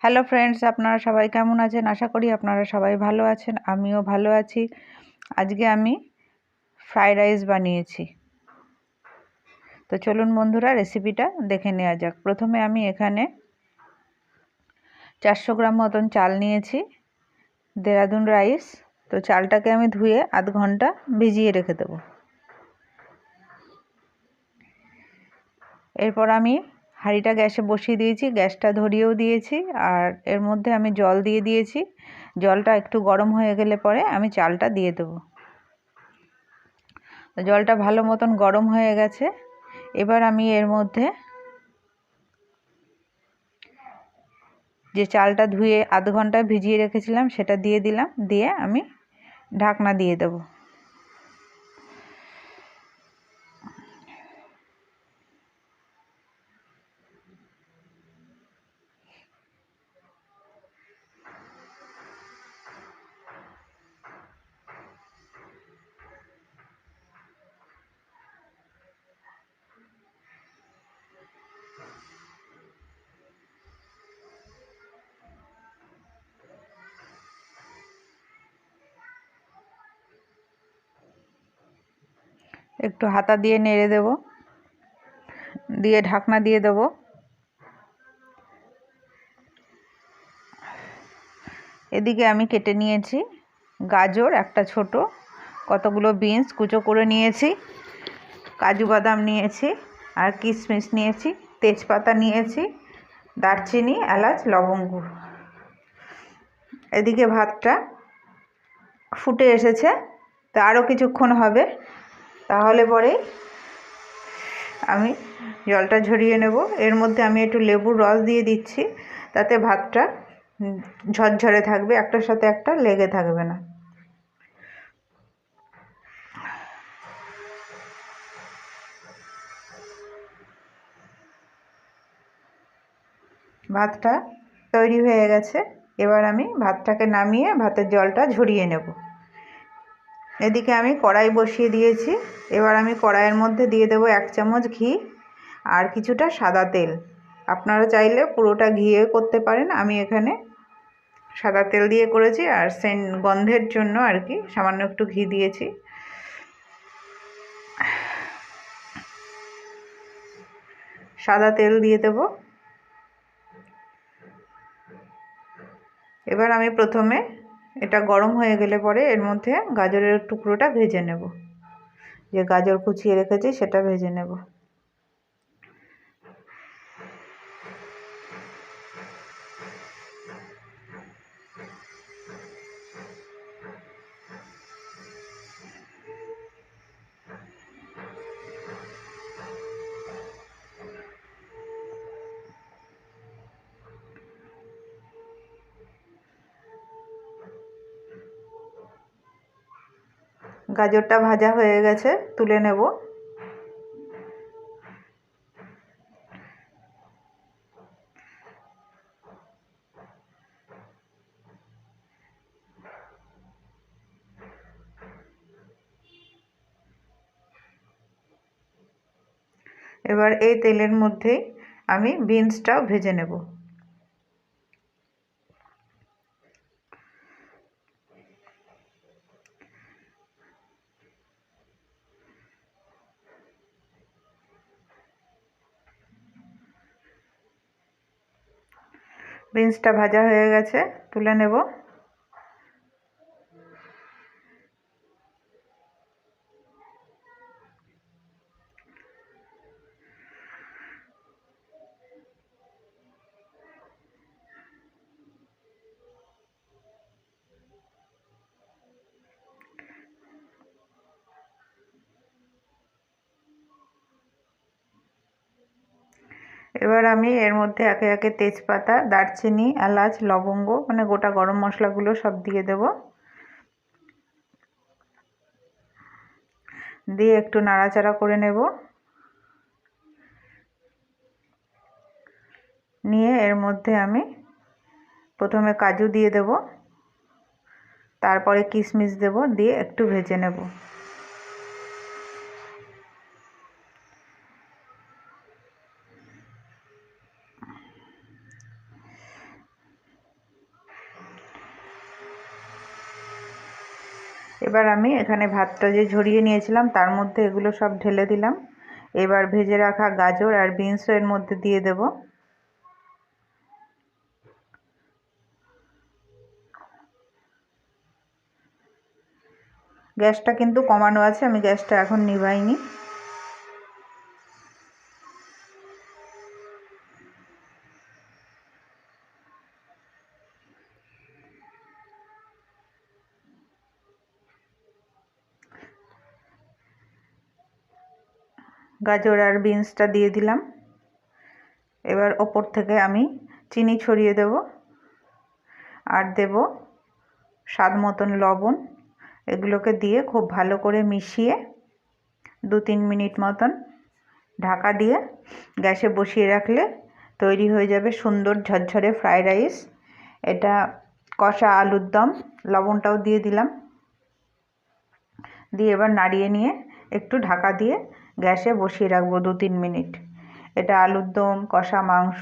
Hello friends, আপনারা সবাই কেমন আছেন? আশা করি আপনারা সবাই ভালো আছেন। আমিও ভালো আছি। আজকে আমি ফ্রাইড রাইস বানিয়েছি। তো চলুন বন্ধুরা, রেসিপিটা দেখে নেওয়া যাক। প্রথমে আমি এখানে 400 গ্রাম মতন চাল নিয়েছি, দেরাদুন রাইস। তো চালটাকে আমি ধুয়ে আধ ঘন্টা ভিজিয়ে রেখে দেব। এরপর আমি হাঁড়িটা গ্যাসে বসিয়ে দিয়েছি, গ্যাসটা ধরিয়েও দিয়েছি, আর এর মধ্যে আমি জল দিয়ে দিয়েছি। জলটা একটু গরম হয়ে গেলে পরে আমি চালটা দিয়ে দেব। জলটা ভালো মতন গরম হয়ে গেছে। এবার আমি এর মধ্যে যে চালটা ধুয়ে আধ ঘন্টা ভিজিয়ে রেখেছিলাম সেটা দিয়ে দিলাম, দিয়ে আমি ঢাকনা দিয়ে দেব। একটু হাতা দিয়ে নেড়ে দেব, দিয়ে ঢাকনা দিয়ে দেব। এদিকে আমি কেটে নিয়েছি গাজর একটা ছোট, কতগুলো বিনস কুচো করে নিয়েছি, কাজু বাদাম নিয়েছি, আর কিশমিশ নিয়েছি, তেজপাতা নিয়েছি, দারচিনি, এলাচ, লবঙ্গ। এদিকে ভাতটা ফুটে এসেছে, তো আরও কিছুক্ষণ হবে, তাহলে পরেই আমি জলটা ঝরিয়ে নেব। এর মধ্যে আমি একটু লেবুর রস দিয়ে দিচ্ছি, তাতে ভাতটা ঝরঝরে থাকবে, একটার সাথে একটা লেগে থাকবে না। ভাতটা তৈরি হয়ে গেছে। এবার আমি ভাতটাকে নামিয়ে ভাতের জলটা ঝরিয়ে নেব। এদিকে আমি কড়াই বসিয়ে দিয়েছি। এবার আমি কড়াইয়ের মধ্যে দিয়ে দেব 1 চামচ ঘি আর কিছুটা সাদা তেল। আপনারা চাইলে পুরোটা ঘিয়ে করতে পারেন, আমি এখানে সাদা তেল দিয়ে করেছি, আর গন্ধের জন্য আর কি সামান্য একটু ঘি দিয়েছি। সাদা তেল দিয়ে দেব। এবার আমি প্রথমে এটা গরম হয়ে গেলে পরে এর মধ্যে গাজরের টুকরোটা ভেজে নেব, যে গাজর কুচিয়ে রেখেছি সেটা ভেজে নেব। গাজরটা ভাজা হয়ে গেছে, তুলে নেব। এবার এই তেলের মধ্যেই আমি বিনসটাও ভেজে নেব। বিনসটা ভাজা হয়ে গেছে, তুলে নেব। এবার আমি এর মধ্যে একে একে তেজপাতা, দারচিনি, এলাচ, লবঙ্গ মানে গোটা গরম মশলাগুলো সব দিয়ে দেব। দিয়ে একটু নাড়াচাড়া করে নেব। নিয়ে এর মধ্যে আমি প্রথমে কাজু দিয়ে দেব, তারপরে কিশমিশ দেব, দিয়ে একটু ভেজে নেব। এবার আমি এখানে ভাতটা যে ঝরিয়ে নিয়েছিলাম তার মধ্যে এগুলো সব ঢেলে দিলাম। এবার ভেজে রাখা গাজর আর বিনসও এর মধ্যে দিয়ে দেব। গ্যাসটা কিন্তু কমানো আছে, আমি গ্যাসটা এখন নিভাইনি। গাজর আর বিনসটা দিয়ে দিলাম। এবার ওপর থেকে আমি চিনি ছড়িয়ে দেব আর দেব স্বাদ মতন লবণ। এগুলোকে দিয়ে খুব ভালো করে মিশিয়ে 2-3 মিনিট মতন ঢাকা দিয়ে গ্যাসে বসিয়ে রাখলে তৈরি হয়ে যাবে সুন্দর ঝরঝরে ফ্রাইড রাইস। এটা কষা আলুর দম, লবণটাও দিয়ে দিলাম, দিয়ে এবার নাড়িয়ে নিয়ে একটু ঢাকা দিয়ে গ্যাসে বসিয়ে রাখবো 2-3 মিনিট। এটা আলুর দম, কষা মাংস,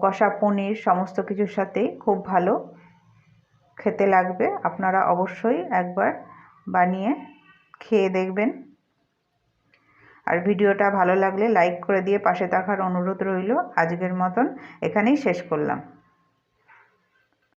কষা পনির সমস্ত কিছুর সাথেই খুব ভালো খেতে লাগবে। আপনারা অবশ্যই একবার বানিয়ে খেয়ে দেখবেন। আর ভিডিওটা ভালো লাগলে লাইক করে দিয়ে পাশে থাকার অনুরোধ রইল। আজকের মতন এখানেই শেষ করলাম।